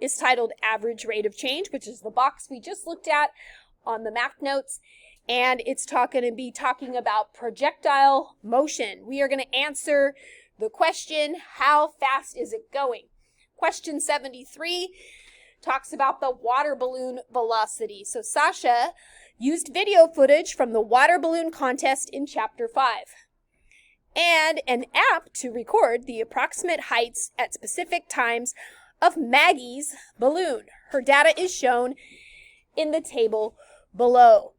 is titled Average Rate of Change, which is the box we just looked at on the math notes. And it's going to be talking about projectile motion. We are going to answer the question, how fast is it going? Question 73 talks about the water balloon velocity. So Sasha used video footage from the water balloon contest in Chapter 5 and an app to record the approximate heights at specific times of Maggie's balloon. Her data is shown in the table below.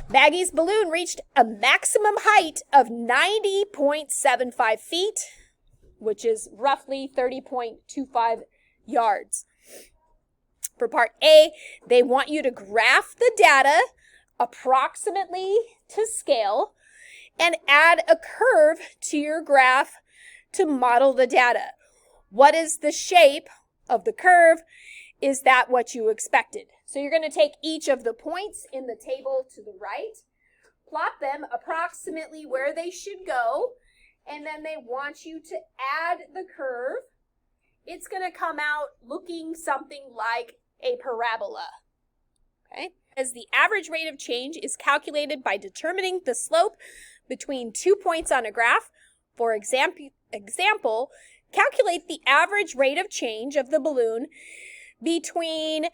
Maggie's balloon reached a maximum height of 90.75 feet, which is roughly 30.25 yards. For part A, they want you to graph the data approximately to scale and add a curve to your graph to model the data. What is the shape of the curve? Is that what you expected? So you're going to take each of the points in the table to the right, plot them approximately where they should go, and then they want you to add the curve. It's going to come out looking something like a parabola. Okay? As the average rate of change is calculated by determining the slope between 2 points on a graph. For example, calculate the average rate of change of the balloon between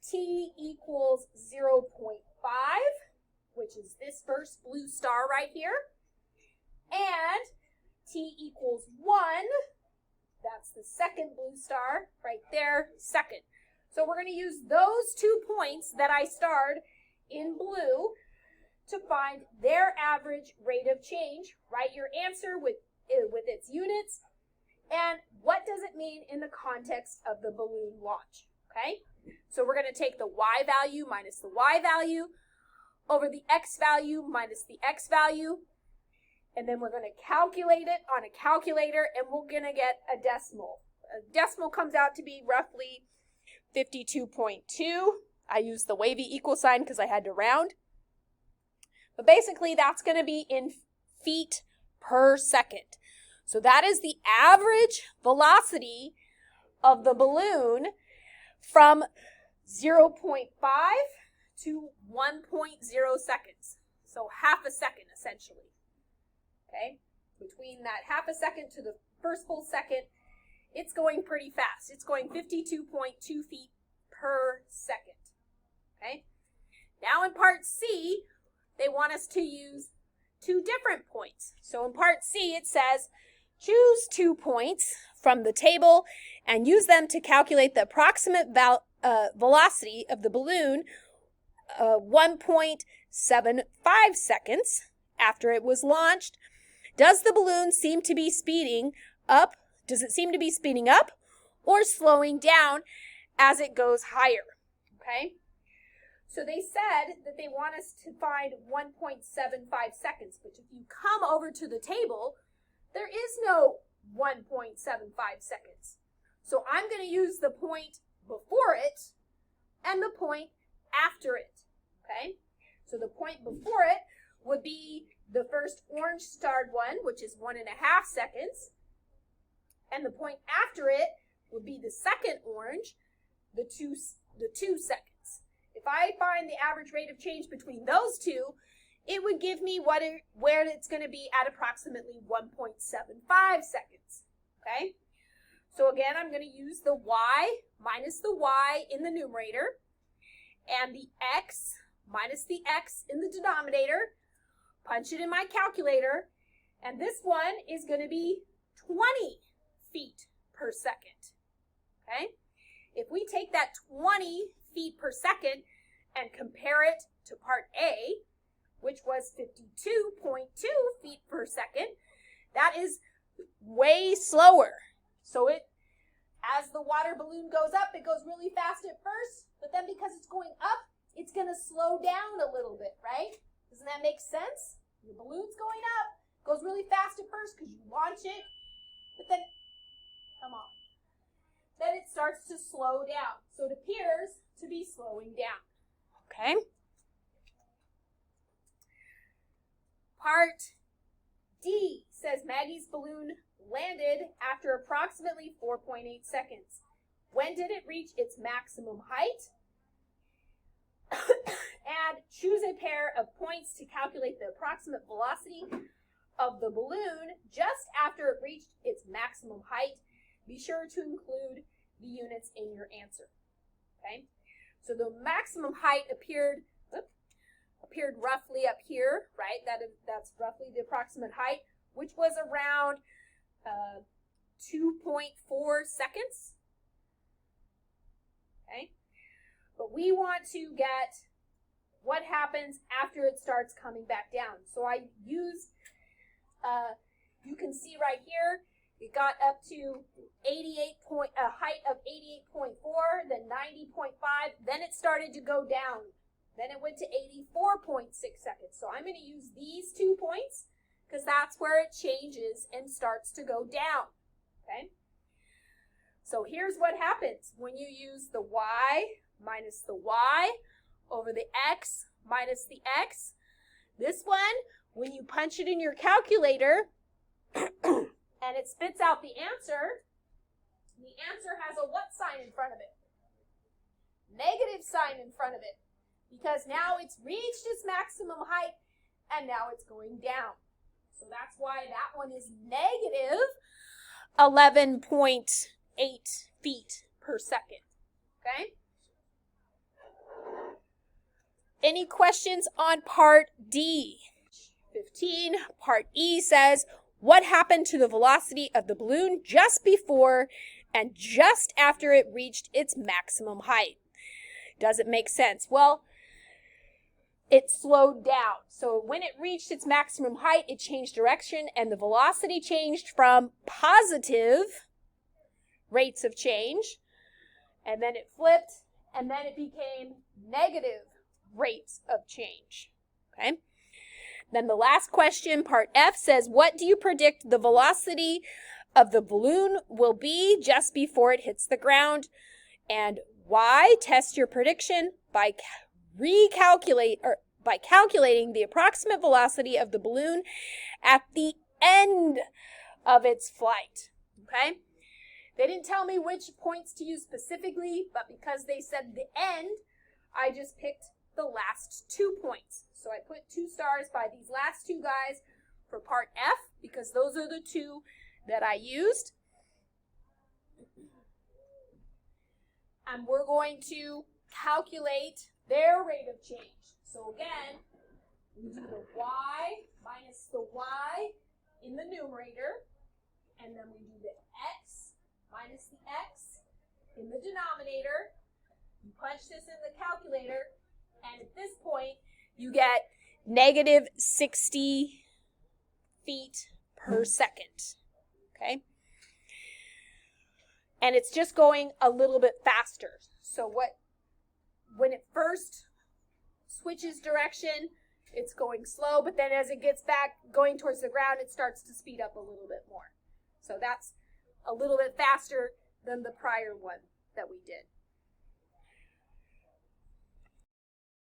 t equals 0.5, which is this first blue star right here, and t equals 1, that's the second blue star right there, second. So we're going to use those 2 points that I starred in blue to find their average rate of change. Write your answer with its units. And what does it mean in the context of the balloon launch? Okay? So we're going to take the y value minus the y value over the x value minus the x value. And then we're going to calculate it on a calculator, and we're going to get a decimal. A decimal comes out to be roughly 52.2. I used the wavy equal sign because I had to round. But basically, that's going to be in feet per second. So that is the average velocity of the balloon from 0.5 to 1.0 seconds. So half a second, essentially. Okay? Between that half a second to the first full second, it's going pretty fast. It's going 52.2 feet per second. Okay? Now in part C, they want us to use 2 different points. So in part C, it says, choose 2 points from the table and use them to calculate the approximate velocity of the balloon 1.75 seconds after it was launched. Does the balloon seem to be speeding up? Does it seem to be speeding up or slowing down as it goes higher? Okay? So they said that they want us to find 1.75 seconds, but if you come over to the table, there is no 1.75 seconds. So I'm going to use the point before it and the point after it. Okay? So the point before it would be the first orange starred one, which is 1.5 seconds. And the point after it would be the second orange, the 2 seconds. If I find the average rate of change between those two, it would give me where it's going to be at approximately 1.75 seconds. Okay? So again, I'm going to use the y minus the y in the numerator and the x minus the x in the denominator. Punch it in my calculator, and this one is going to be 20 feet per second. Okay? If we take that 20 feet per second and compare it to part A, which was 52.2 feet per second, that is way slower. So as the water balloon goes up, it goes really fast at first, but then because it's going up, it's going to slow down a little bit, right? Doesn't that make sense? Your balloon's going up, goes really fast at first because you launch it, but then, then it starts to slow down. So it appears to be slowing down. Okay? Part D says Maggie's balloon landed after approximately 4.8 seconds. when did it reach its maximum height? And choose a pair of points to calculate the approximate velocity of the balloon just after it reached its maximum height. Be sure to include the units in your answer. Okay? So the maximum height appeared roughly up here, right? That's roughly the approximate height, which was around 2.4 seconds. Okay? But we want to get what happens after it starts coming back down. So I used, you can see right here, it got up to a height of 88.4, then 90.5, then it started to go down. Then it went to 84.6 seconds. So I'm going to use these 2 points because that's where it changes and starts to go down. Okay? So here's what happens when you use the y minus the y over the x minus the x. This one, when you punch it in your calculator and it spits out the answer has a what sign in front of it? Negative sign in front of it. Because now it's reached its maximum height and now it's going down. So that's why that one is negative 11.8 feet per second. Okay? Any questions on part D? 15, part E says, what happened to the velocity of the balloon just before and just after it reached its maximum height? Does it make sense? Well, it slowed down. So when it reached its maximum height, it changed direction and the velocity changed from positive rates of change, and then it flipped, and then it became negative rates of change. Okay? Then the last question, part F, says, what do you predict the velocity of the balloon will be just before it hits the ground? And why? Test your prediction by calculating the approximate velocity of the balloon at the end of its flight. Okay? They didn't tell me which points to use specifically, but because they said the end, I just picked the last 2 points. So I put 2 stars by these last 2 guys for part F because those are the 2 that I used. And we're going to calculate their rate of change. So again, we do the y minus the y in the numerator, and then we do the x minus the x in the denominator. You punch this in the calculator, and at this point, you get negative 60 feet per second. Okay? And it's just going a little bit faster. So when it first switches direction, it's going slow, but then as it gets back going towards the ground, it starts to speed up a little bit more. So that's a little bit faster than the prior one that we did.